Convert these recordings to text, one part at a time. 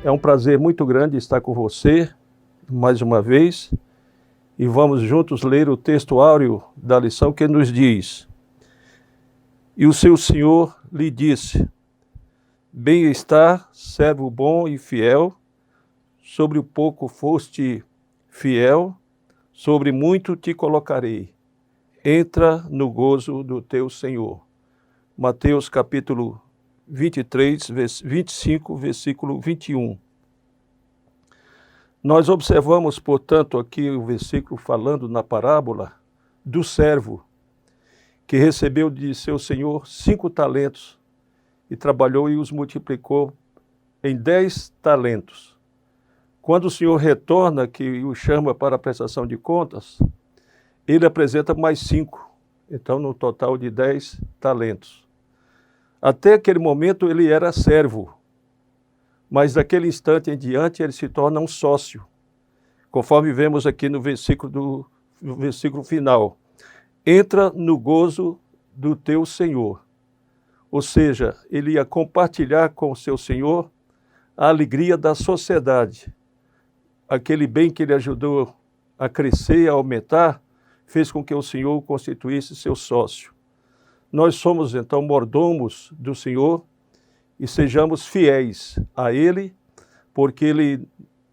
É um prazer muito grande estar com você mais uma vez e vamos juntos ler o texto áureo da lição que nos diz: E o seu Senhor lhe disse: Bem-estar, servo bom e fiel, sobre o pouco foste fiel, sobre muito te colocarei. Entra no gozo do teu Senhor. Mateus capítulo 23, 25, versículo 21. Nós observamos, portanto, aqui o versículo falando na parábola do servo que recebeu de seu senhor 5 talentos e trabalhou e os multiplicou em 10 talentos. Quando o senhor retorna, que o chama para a prestação de contas, ele apresenta mais 5, então no total de 10 talentos. Até aquele momento ele era servo, mas daquele instante em diante ele se torna um sócio, conforme vemos aqui no versículo final. Entra no gozo do teu Senhor. Ou seja, ele ia compartilhar com o seu Senhor a alegria da sociedade. Aquele bem que ele ajudou a crescer, a aumentar, fez com que o Senhor o constituísse seu sócio. Nós somos, então, mordomos do Senhor e sejamos fiéis a Ele, porque Ele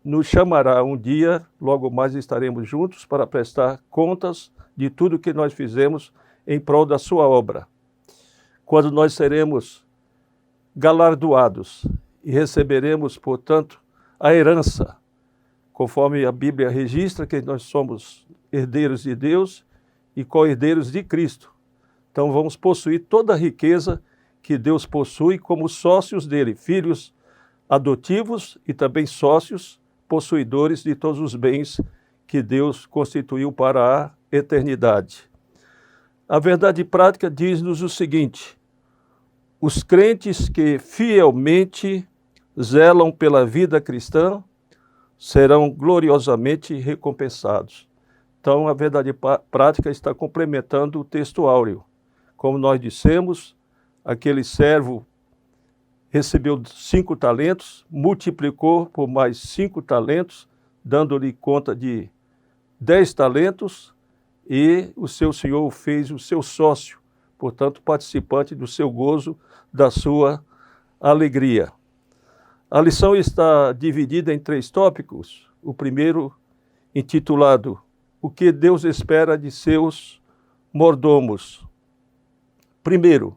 nos chamará um dia, logo mais estaremos juntos para prestar contas de tudo que nós fizemos em prol da sua obra. Quando nós seremos galardoados e receberemos, portanto, a herança, conforme a Bíblia registra que nós somos herdeiros de Deus e co-herdeiros de Cristo. Então vamos possuir toda a riqueza que Deus possui como sócios dele, filhos adotivos e também sócios possuidores de todos os bens que Deus constituiu para a eternidade. A verdade prática diz-nos o seguinte: os crentes que fielmente zelam pela vida cristã serão gloriosamente recompensados. Então a verdade prática está complementando o texto áureo. Como nós dissemos, aquele servo recebeu 5 talentos, multiplicou por mais 5 talentos, dando-lhe conta de 10 talentos, e o seu senhor o fez o seu sócio, portanto, participante do seu gozo, da sua alegria. A lição está dividida em 3 tópicos. O primeiro, intitulado O que Deus espera de seus mordomos. Primeiro,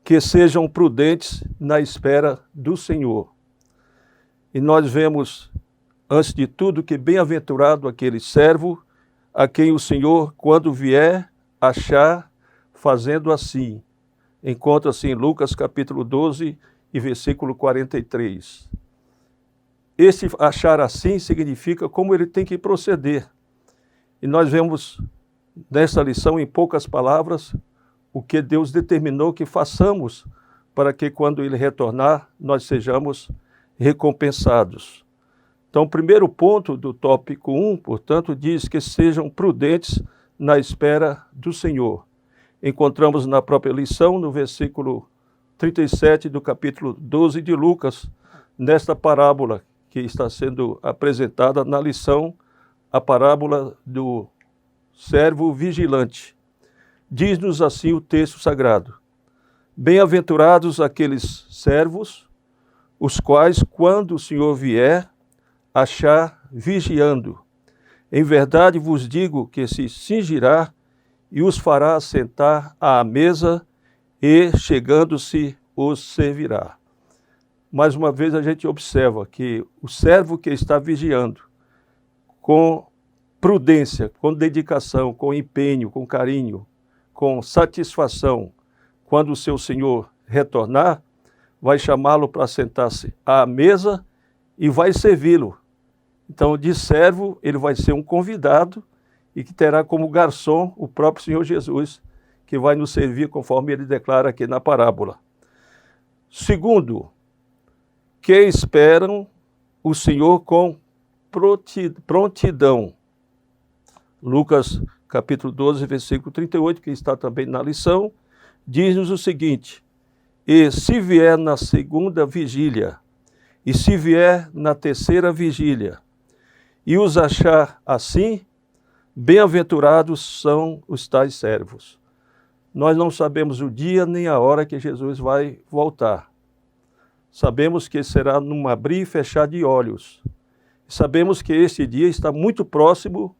que sejam prudentes na espera do Senhor. E nós vemos, antes de tudo, que bem-aventurado aquele servo a quem o Senhor, quando vier, achar fazendo assim. Encontra-se em Lucas capítulo 12 e versículo 43. Esse achar assim significa como ele tem que proceder. E nós vemos nessa lição, em poucas palavras, o que Deus determinou que façamos para que, quando Ele retornar, nós sejamos recompensados. Então, o primeiro ponto do tópico 1, portanto, diz que sejam prudentes na espera do Senhor. Encontramos na própria lição, no versículo 37 do capítulo 12 de Lucas, nesta parábola que está sendo apresentada na lição, a parábola do servo vigilante. Diz-nos assim o texto sagrado: Bem-aventurados aqueles servos, os quais, quando o Senhor vier, achar vigiando. Em verdade vos digo que se cingirá e os fará sentar à mesa e, chegando-se, os servirá. Mais uma vez a gente observa que o servo que está vigiando, com prudência, com dedicação, com empenho, com carinho, com satisfação, quando o seu senhor retornar, vai chamá-lo para sentar-se à mesa e vai servi-lo. Então, de servo, ele vai ser um convidado e que terá como garçom o próprio Senhor Jesus, que vai nos servir conforme ele declara aqui na parábola. Segundo, que esperam o Senhor com prontidão. Lucas capítulo 12, versículo 38, que está também na lição, diz-nos o seguinte: E se vier na segunda vigília e se vier na terceira vigília, e os achar assim, bem-aventurados são os tais servos. Nós não sabemos o dia nem a hora que Jesus vai voltar. Sabemos que será num abrir e fechar de olhos. Sabemos que este dia está muito próximo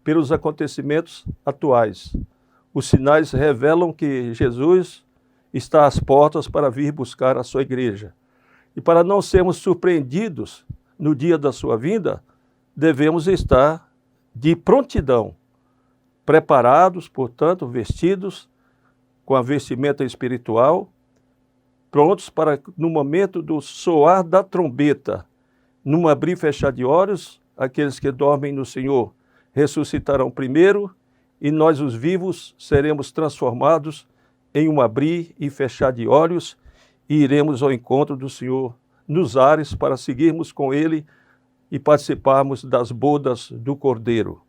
pelos acontecimentos atuais. Os sinais revelam que Jesus está às portas para vir buscar a sua igreja. E para não sermos surpreendidos no dia da sua vinda, devemos estar de prontidão, preparados, portanto, vestidos com a vestimenta espiritual, prontos para, no momento do soar da trombeta, num abrir e fechar de olhos, aqueles que dormem no Senhor ressuscitarão primeiro, e nós, os vivos, seremos transformados em um abrir e fechar de olhos, e iremos ao encontro do Senhor nos ares para seguirmos com Ele e participarmos das bodas do Cordeiro.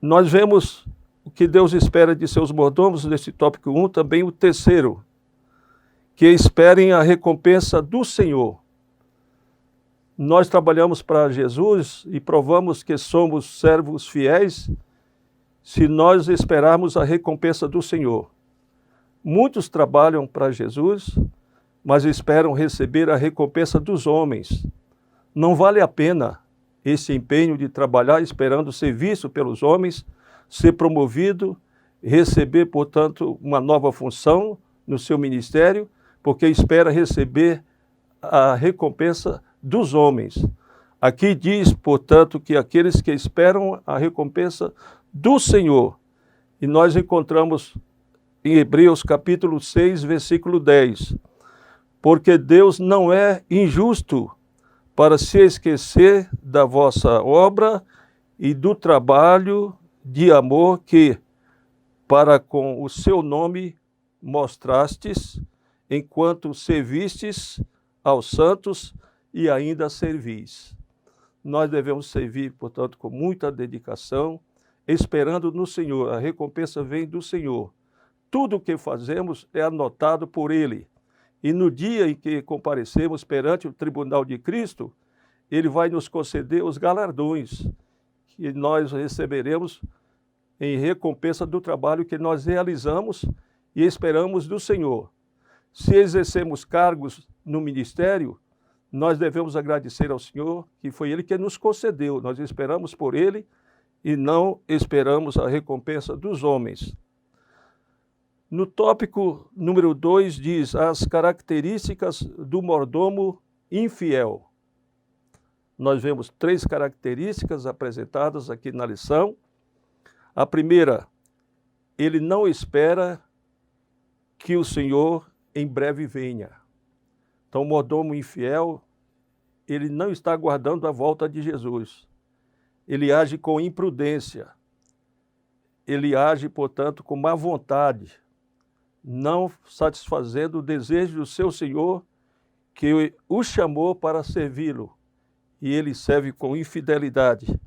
Nós vemos o que Deus espera de seus mordomos nesse tópico 1, também o terceiro, que esperem a recompensa do Senhor. Nós trabalhamos para Jesus e provamos que somos servos fiéis se nós esperarmos a recompensa do Senhor. Muitos trabalham para Jesus, mas esperam receber a recompensa dos homens. Não vale a pena esse empenho de trabalhar esperando ser visto pelos homens, ser promovido, receber, portanto, uma nova função no seu ministério, porque espera receber a recompensa dos homens. Aqui diz, portanto, que aqueles que esperam a recompensa do Senhor, e nós encontramos em Hebreus capítulo 6, versículo 10, porque Deus não é injusto para se esquecer da vossa obra e do trabalho de amor que, para com o seu nome, mostrastes, enquanto servistes aos santos e ainda servis. Nós devemos servir, portanto, com muita dedicação, esperando no Senhor. A recompensa vem do Senhor. Tudo o que fazemos é anotado por Ele. E no dia em que comparecemos perante o tribunal de Cristo, Ele vai nos conceder os galardões que nós receberemos em recompensa do trabalho que nós realizamos e esperamos do Senhor. Se exercemos cargos no ministério, nós devemos agradecer ao Senhor, que foi Ele que nos concedeu. Nós esperamos por Ele e não esperamos a recompensa dos homens. No tópico número 2 diz as características do mordomo infiel. Nós vemos 3 características apresentadas aqui na lição. A primeira, ele não espera que o Senhor em breve venha. Então, o mordomo infiel, ele não está aguardando a volta de Jesus. Ele age com imprudência. Ele age, portanto, com má vontade, não satisfazendo o desejo do seu Senhor, que o chamou para servi-lo, e ele serve com infidelidade.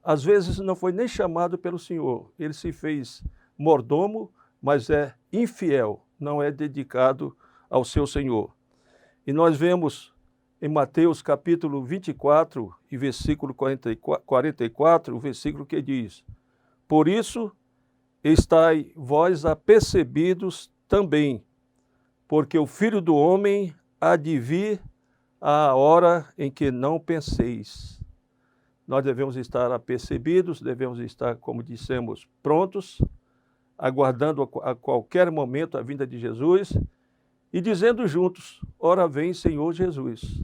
Às vezes não foi nem chamado pelo Senhor, ele se fez mordomo, mas é infiel, não é dedicado ao seu Senhor. E nós vemos em Mateus capítulo 24 e versículo 44, o versículo que diz: por isso estai vós apercebidos também, porque o Filho do Homem há de vir à hora em que não penseis. Nós devemos estar apercebidos, devemos estar, como dissemos, prontos, aguardando a qualquer momento a vinda de Jesus e dizendo juntos: ora vem, Senhor Jesus.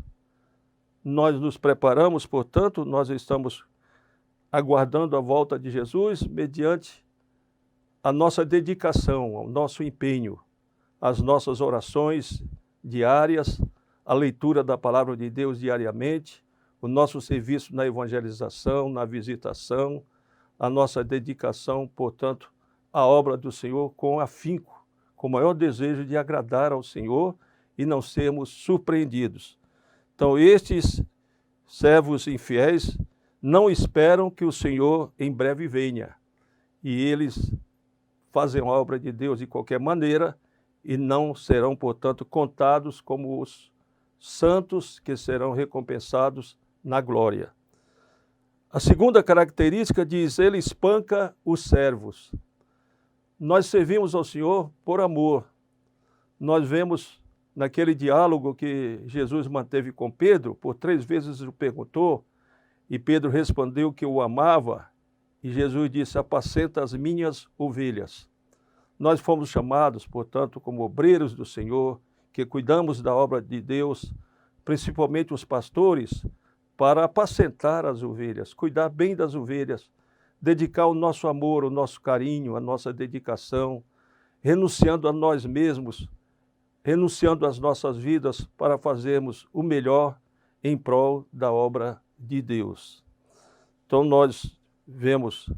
Nós nos preparamos, portanto, nós estamos aguardando a volta de Jesus mediante a nossa dedicação, ao nosso empenho, as nossas orações diárias, a leitura da palavra de Deus diariamente, o nosso serviço na evangelização, na visitação, a nossa dedicação, portanto, à obra do Senhor com afinco, com o maior desejo de agradar ao Senhor e não sermos surpreendidos. Então, estes servos infiéis não esperam que o Senhor em breve venha, e eles fazem a obra de Deus de qualquer maneira e não serão, portanto, contados como os santos que serão recompensados na glória. A segunda característica diz, ele espanca os servos. Nós servimos ao Senhor por amor. Nós vemos naquele diálogo que Jesus manteve com Pedro, por 3 vezes o perguntou, e Pedro respondeu que o amava, e Jesus disse, apacenta as minhas ovelhas. Nós fomos chamados, portanto, como obreiros do Senhor, que cuidamos da obra de Deus, principalmente os pastores, para apacentar as ovelhas, cuidar bem das ovelhas, dedicar o nosso amor, o nosso carinho, a nossa dedicação, renunciando a nós mesmos, renunciando às nossas vidas para fazermos o melhor em prol da obra de Deus. Então nós vemos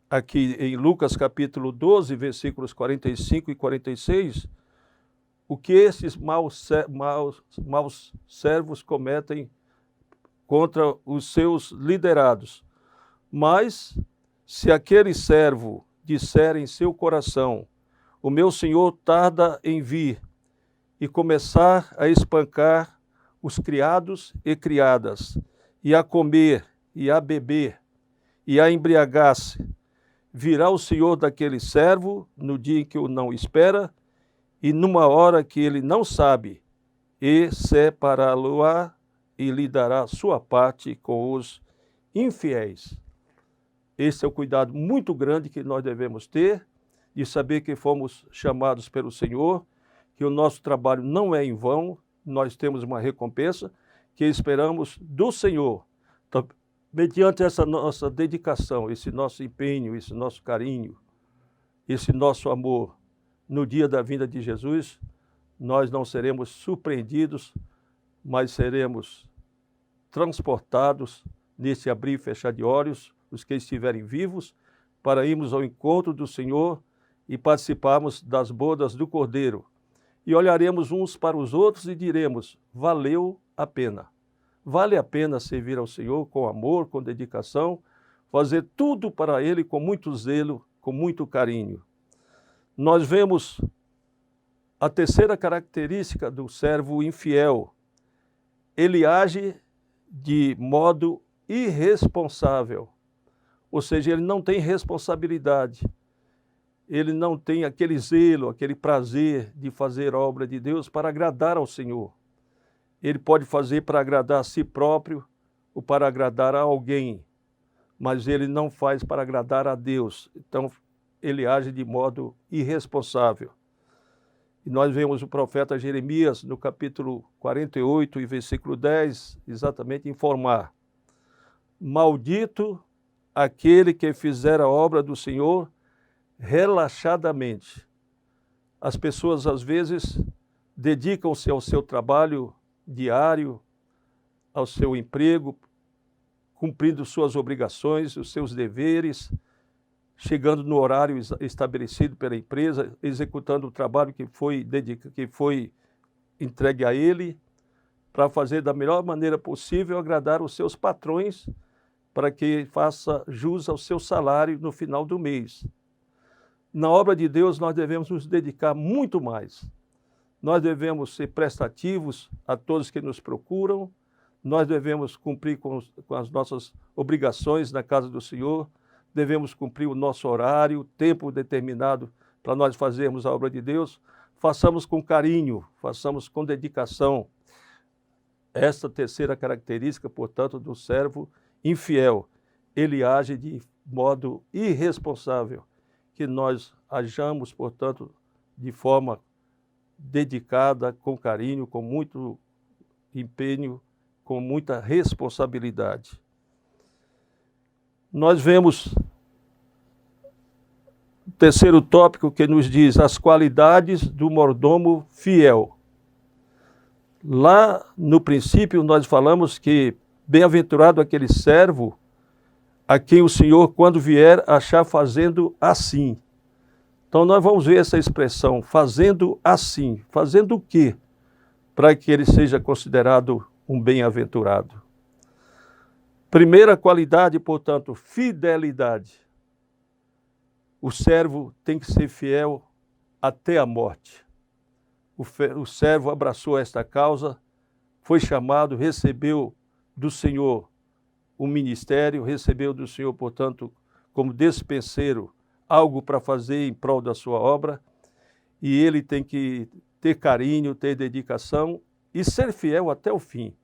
aqui em Lucas capítulo 12, versículos 45 e 46, o que esses maus servos cometem contra os seus liderados. Mas, se aquele servo disser em seu coração, o meu senhor tarda em vir, e começar a espancar os criados e criadas, e a comer, e a beber, e a embriagar-se, virá o senhor daquele servo no dia em que o não espera, e numa hora que ele não sabe, e separá-lo-á e lhe dará sua parte com os infiéis. Esse é o cuidado muito grande que nós devemos ter, de saber que fomos chamados pelo Senhor, que o nosso trabalho não é em vão, nós temos uma recompensa que esperamos do Senhor. Então, mediante essa nossa dedicação, esse nosso empenho, esse nosso carinho, esse nosso amor, no dia da vinda de Jesus, nós não seremos surpreendidos, mas seremos transportados nesse abrir e fechar de olhos, os que estiverem vivos, para irmos ao encontro do Senhor e participarmos das bodas do Cordeiro. E olharemos uns para os outros e diremos, valeu a pena. Vale a pena servir ao Senhor com amor, com dedicação, fazer tudo para Ele com muito zelo, com muito carinho. Nós vemos a terceira característica do servo infiel. Ele age de modo irresponsável, ou seja, ele não tem responsabilidade, ele não tem aquele zelo, aquele prazer de fazer a obra de Deus para agradar ao Senhor. Ele pode fazer para agradar a si próprio ou para agradar a alguém, mas ele não faz para agradar a Deus. Então, ele age de modo irresponsável. E nós vemos o profeta Jeremias, no capítulo 48 e versículo 10, exatamente informar. Maldito aquele que fizer a obra do Senhor relaxadamente. As pessoas, às vezes, dedicam-se ao seu trabalho diário, ao seu emprego, cumprindo suas obrigações, os seus deveres, chegando no horário estabelecido pela empresa, executando o trabalho que foi entregue a ele, para fazer da melhor maneira possível agradar os seus patrões, para que faça jus ao seu salário no final do mês. Na obra de Deus, nós devemos nos dedicar muito mais. Nós devemos ser prestativos a todos que nos procuram, nós devemos cumprir com as nossas obrigações na casa do Senhor, devemos cumprir o nosso horário, o tempo determinado para nós fazermos a obra de Deus. Façamos com carinho, façamos com dedicação. Esta terceira característica, portanto, do servo infiel. Ele age de modo irresponsável, que nós hajamos, portanto, de forma dedicada, com carinho, com muito empenho, com muita responsabilidade. Nós vemos o terceiro tópico que nos diz as qualidades do mordomo fiel. Lá no princípio nós falamos que bem-aventurado aquele servo a quem o Senhor, quando vier, achar fazendo assim. Então nós vamos ver essa expressão, fazendo assim. Fazendo o quê? Para que ele seja considerado um bem-aventurado. Primeira qualidade, portanto, fidelidade. O servo tem que ser fiel até a morte. O servo abraçou esta causa foi chamado, recebeu do Senhor o ministério, recebeu do Senhor, portanto, como despenseiro, algo para fazer em prol da sua obra, e ele tem que ter carinho, ter dedicação e ser fiel até o fim.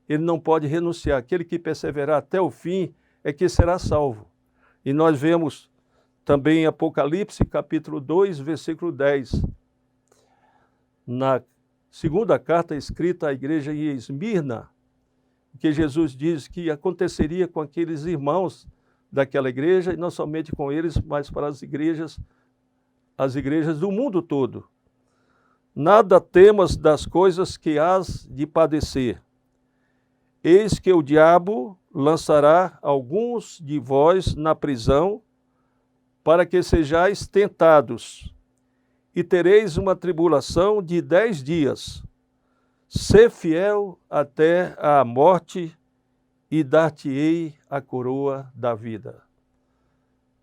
Ele não pode renunciar. Aquele que perseverar até o fim é que será salvo. E nós vemos também em Apocalipse, capítulo 2, versículo 10, na segunda carta escrita à igreja em Esmirna, que Jesus diz que aconteceria com aqueles irmãos daquela igreja, e não somente com eles, mas para as igrejas do mundo todo. Nada temas das coisas que hás de padecer. Eis que o diabo lançará alguns de vós na prisão, para que sejais tentados, e tereis uma tribulação de 10 dias. Sê fiel até à morte, e dar-te-ei a coroa da vida.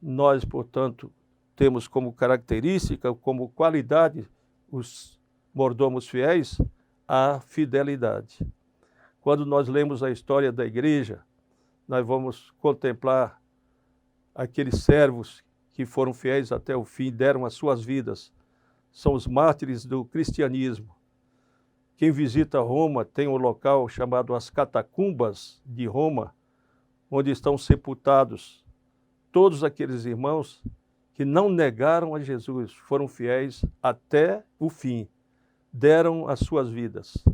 Nós, portanto, temos como característica, como qualidade, os mordomos fiéis, a fidelidade. Quando nós lemos a história da igreja, nós vamos contemplar aqueles servos que foram fiéis até o fim, deram as suas vidas. São os mártires do cristianismo. Quem visita Roma tem um local chamado as Catacumbas de Roma, onde estão sepultados todos aqueles irmãos que não negaram a Jesus, foram fiéis até o fim, deram as suas vidas.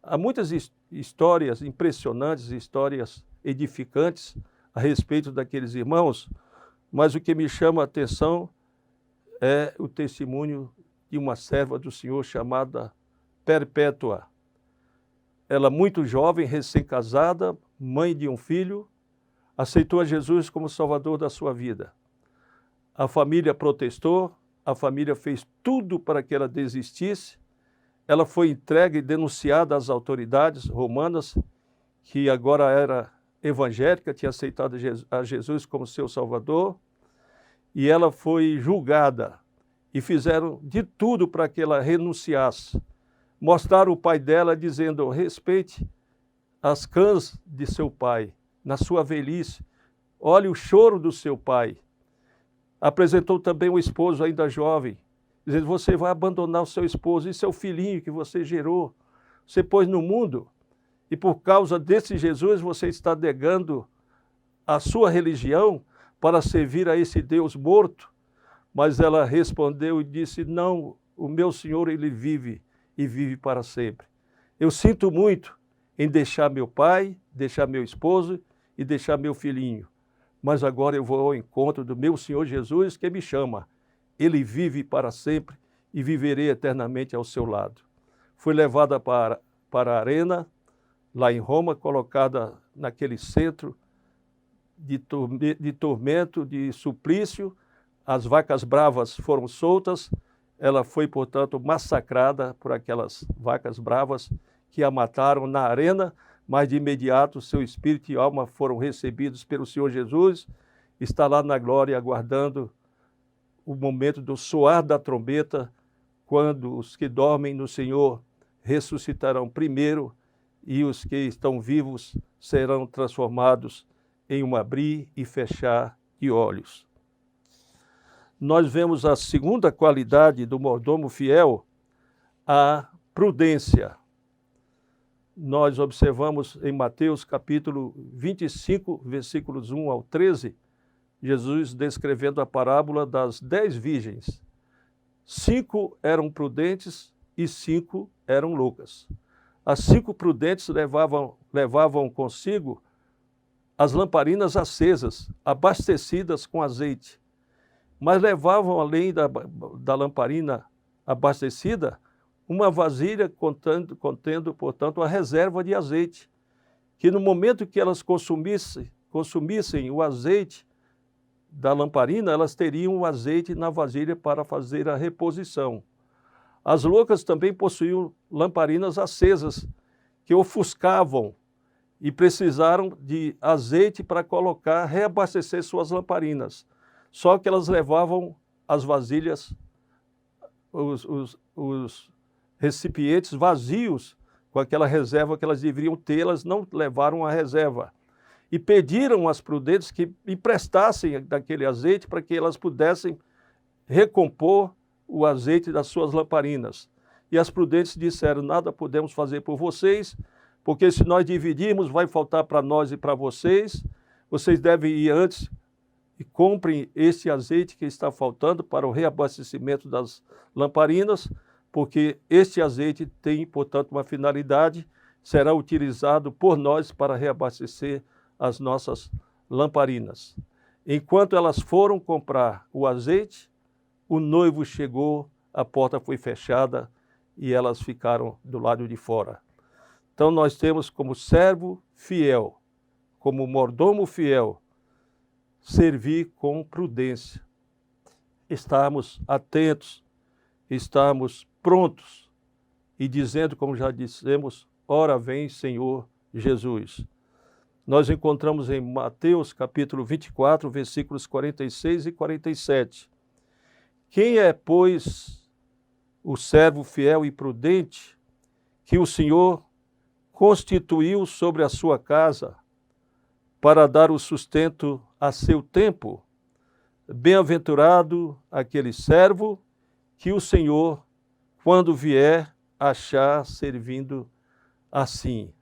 Há muitas histórias impressionantes, histórias edificantes a respeito daqueles irmãos, mas o que me chama a atenção é o testemunho de uma serva do Senhor chamada Perpétua. Ela, muito jovem, recém-casada, mãe de um filho, aceitou a Jesus como Salvador da sua vida. A família protestou, a família fez tudo para que ela desistisse. Ela foi entregue e denunciada às autoridades romanas, que agora era evangélica, tinha aceitado a Jesus como seu Salvador, e ela foi julgada, e fizeram de tudo para que ela renunciasse. Mostraram o pai dela dizendo: respeite as cãs de seu pai, na sua velhice, olhe o choro do seu pai. Apresentou também o esposo ainda jovem, dizendo: você vai abandonar o seu esposo e seu filhinho que você gerou, você pôs no mundo, e por causa desse Jesus você está negando a sua religião para servir a esse Deus morto. Mas ela respondeu e disse: não, o meu Senhor, ele vive e vive para sempre. Eu sinto muito em deixar meu pai, deixar meu esposo e deixar meu filhinho, mas agora eu vou ao encontro do meu Senhor Jesus, que me chama. Ele vive para sempre e viverei eternamente ao seu lado. Foi levada para a arena, lá em Roma, colocada naquele centro de tormento, de suplício. As vacas bravas foram soltas. Ela foi, portanto, massacrada por aquelas vacas bravas que a mataram na arena, mas de imediato seu espírito e alma foram recebidos pelo Senhor Jesus. Está lá na glória, aguardando o momento do soar da trombeta, quando os que dormem no Senhor ressuscitarão primeiro e os que estão vivos serão transformados em um abrir e fechar de olhos. Nós vemos a segunda qualidade do mordomo fiel, a prudência. Nós observamos em Mateus capítulo 25, versículos 1 ao 13, Jesus descrevendo a parábola das 10 virgens. 5 eram prudentes e 5 eram loucas. As 5 prudentes levavam consigo as lamparinas acesas, abastecidas com azeite. Mas levavam, além da lamparina abastecida, uma vasilha contendo, portanto, a reserva de azeite, que no momento que elas consumissem o azeite da lamparina, elas teriam o azeite na vasilha para fazer a reposição. As loucas também possuíam lamparinas acesas, que ofuscavam e precisaram de azeite para reabastecer suas lamparinas. Só que elas levavam as vasilhas, os recipientes vazios com aquela reserva que elas deveriam ter, elas não levaram a reserva. E pediram às prudentes que emprestassem daquele azeite para que elas pudessem recompor o azeite das suas lamparinas. E as prudentes disseram: nada podemos fazer por vocês, porque se nós dividirmos, vai faltar para nós e para vocês. Vocês devem ir antes e comprem esse azeite que está faltando para o reabastecimento das lamparinas, porque este azeite tem, portanto, uma finalidade, será utilizado por nós para reabastecer as nossas lamparinas. Enquanto elas foram comprar o azeite, o noivo chegou, a porta foi fechada e elas ficaram do lado de fora. Então nós temos como servo fiel, como mordomo fiel, servir com prudência, estarmos atentos, estarmos prontos e dizendo, como já dissemos, ora vem Senhor Jesus. Nós encontramos em Mateus capítulo 24, versículos 46 e 47. Quem é, pois, o servo fiel e prudente que o Senhor constituiu sobre a sua casa para dar o sustento a seu tempo? Bem-aventurado aquele servo que o Senhor, quando vier, achar servindo assim.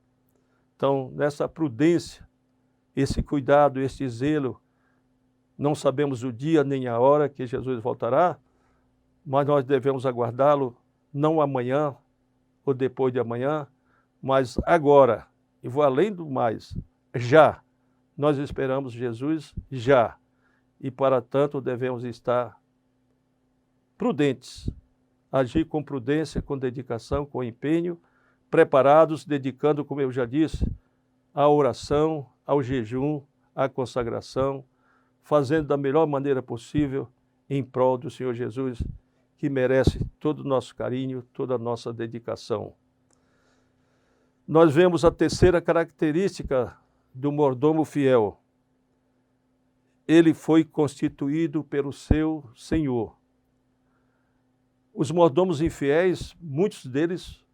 Então, nessa prudência, esse cuidado, esse zelo, não sabemos o dia nem a hora que Jesus voltará, mas nós devemos aguardá-lo, não amanhã ou depois de amanhã, mas agora. E vou além do mais, já. Nós esperamos Jesus já. E para tanto devemos estar prudentes, agir com prudência, com dedicação, com empenho, preparados, dedicando, como eu já disse, à oração, ao jejum, à consagração, fazendo da melhor maneira possível em prol do Senhor Jesus, que merece todo o nosso carinho, toda a nossa dedicação. Nós vemos a terceira característica do mordomo fiel. Ele foi constituído pelo seu Senhor. Os mordomos infiéis, muitos deles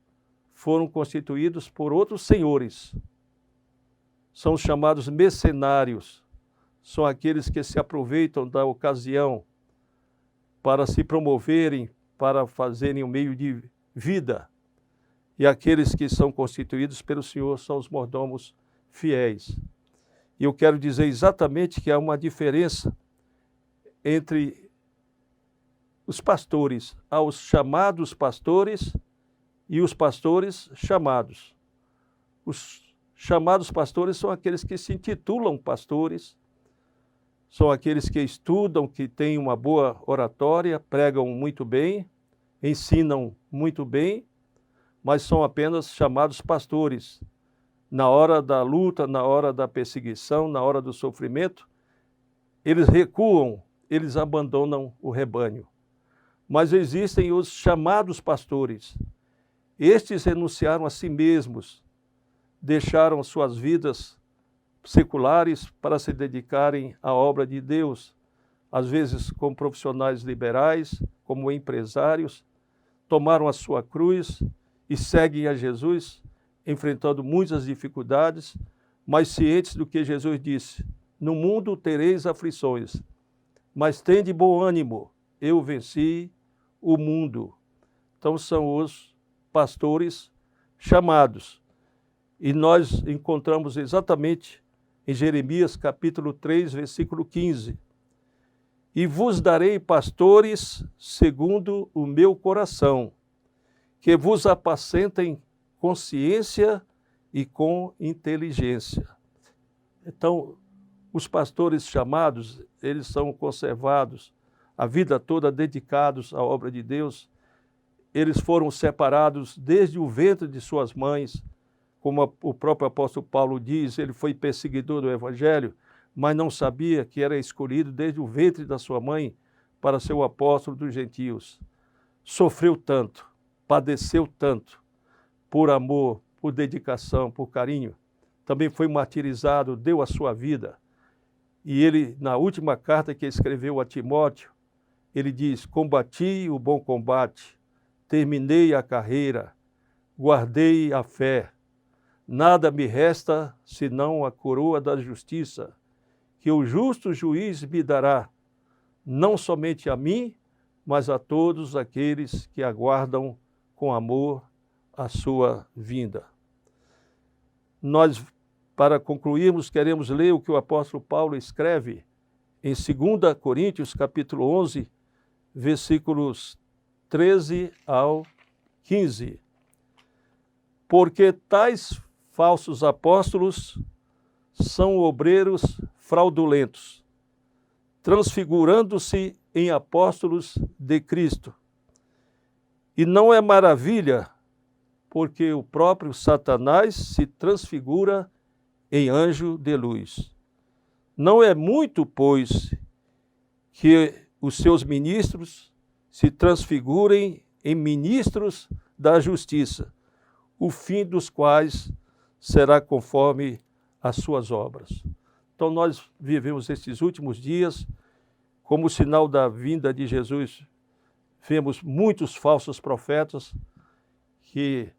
foram constituídos por outros senhores. São os chamados mercenários. São aqueles que se aproveitam da ocasião para se promoverem, para fazerem um meio de vida. E aqueles que são constituídos pelo Senhor são os mordomos fiéis. E eu quero dizer exatamente que há uma diferença entre os pastores, aos chamados pastores e os pastores chamados. Os chamados pastores são aqueles que se intitulam pastores, são aqueles que estudam, que têm uma boa oratória, pregam muito bem, ensinam muito bem, mas são apenas chamados pastores. Na hora da luta, na hora da perseguição, na hora do sofrimento, eles recuam, eles abandonam o rebanho. Mas existem os chamados pastores. Estes renunciaram a si mesmos, deixaram suas vidas seculares para se dedicarem à obra de Deus, às vezes como profissionais liberais, como empresários, tomaram a sua cruz e seguem a Jesus, enfrentando muitas dificuldades, mas cientes do que Jesus disse: no mundo tereis aflições, mas tende bom ânimo, eu venci o mundo. Então são os pastores chamados. E nós encontramos exatamente em Jeremias capítulo 3, versículo 15. E vos darei pastores segundo o meu coração, que vos apacentem com ciência e com inteligência. Então, os pastores chamados, eles são conservados a vida toda dedicados à obra de Deus. Eles foram separados desde o ventre de suas mães, como o próprio apóstolo Paulo diz, ele foi perseguidor do evangelho, mas não sabia que era escolhido desde o ventre da sua mãe para ser o apóstolo dos gentios. Sofreu tanto, padeceu tanto, por amor, por dedicação, por carinho. Também foi martirizado, deu a sua vida. E ele, na última carta que escreveu a Timóteo, ele diz: combati o bom combate, terminei a carreira, guardei a fé. Nada me resta senão a coroa da justiça, que o justo juiz me dará, não somente a mim, mas a todos aqueles que aguardam com amor a sua vinda. Nós, para concluirmos, queremos ler o que o apóstolo Paulo escreve em 2 Coríntios, capítulo 11, versículos 13 ao 15. Porque tais falsos apóstolos são obreiros fraudulentos, transfigurando-se em apóstolos de Cristo. E não é maravilha, porque o próprio Satanás se transfigura em anjo de luz. Não é muito, pois, que os seus ministros se transfigurem em ministros da justiça, o fim dos quais será conforme as suas obras. Então nós vivemos esses últimos dias, como sinal da vinda de Jesus, vemos muitos falsos profetas que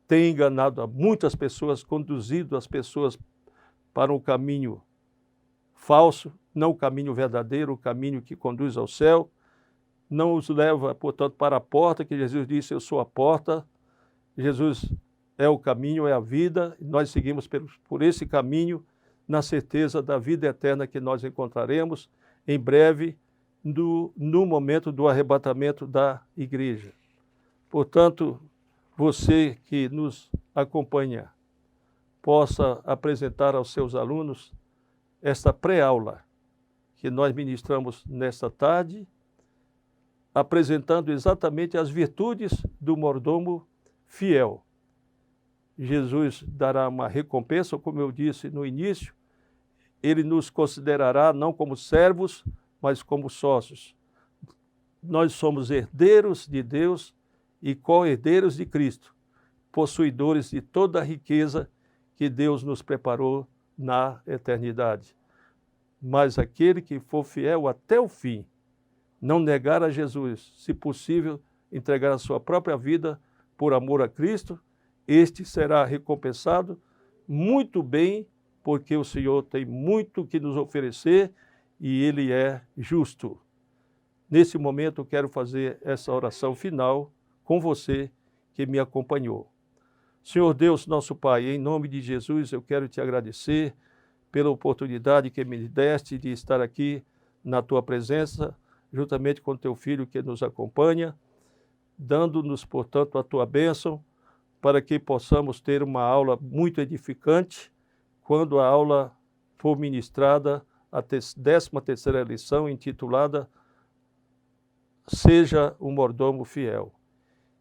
têm enganado a muitas pessoas, conduzido as pessoas para um caminho falso, não o caminho verdadeiro, o caminho que conduz ao céu, não os leva, portanto, para a porta, que Jesus disse, eu sou a porta. Jesus é o caminho, é a vida, e nós seguimos por esse caminho, na certeza da vida eterna que nós encontraremos em breve, no momento do arrebatamento da igreja. Portanto, você que nos acompanha, possa apresentar aos seus alunos esta pré-aula que nós ministramos nesta tarde, apresentando exatamente as virtudes do mordomo fiel. Jesus dará uma recompensa, como eu disse no início, ele nos considerará não como servos, mas como sócios. Nós somos herdeiros de Deus e co-herdeiros de Cristo, possuidores de toda a riqueza que Deus nos preparou na eternidade. Mas aquele que for fiel até o fim, não negar a Jesus, se possível, entregar a sua própria vida por amor a Cristo, este será recompensado muito bem, porque o Senhor tem muito que nos oferecer e Ele é justo. Nesse momento eu quero fazer essa oração final com você que me acompanhou. Senhor Deus, nosso Pai, em nome de Jesus eu quero te agradecer pela oportunidade que me deste de estar aqui na tua presença, juntamente com teu filho que nos acompanha, dando-nos, portanto, a tua bênção, para que possamos ter uma aula muito edificante, quando a aula for ministrada, a 13ª lição, intitulada Seja um mordomo fiel.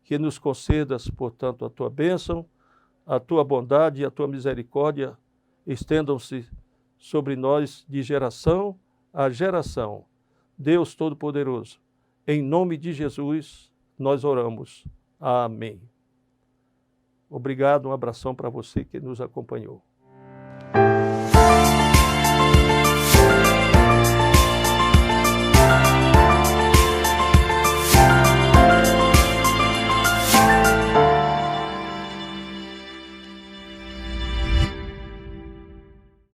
Que nos concedas, portanto, a tua bênção, a tua bondade e a tua misericórdia estendam-se sobre nós de geração a geração. Deus Todo-Poderoso, em nome de Jesus, nós oramos. Amém. Obrigado, um abração para você que nos acompanhou.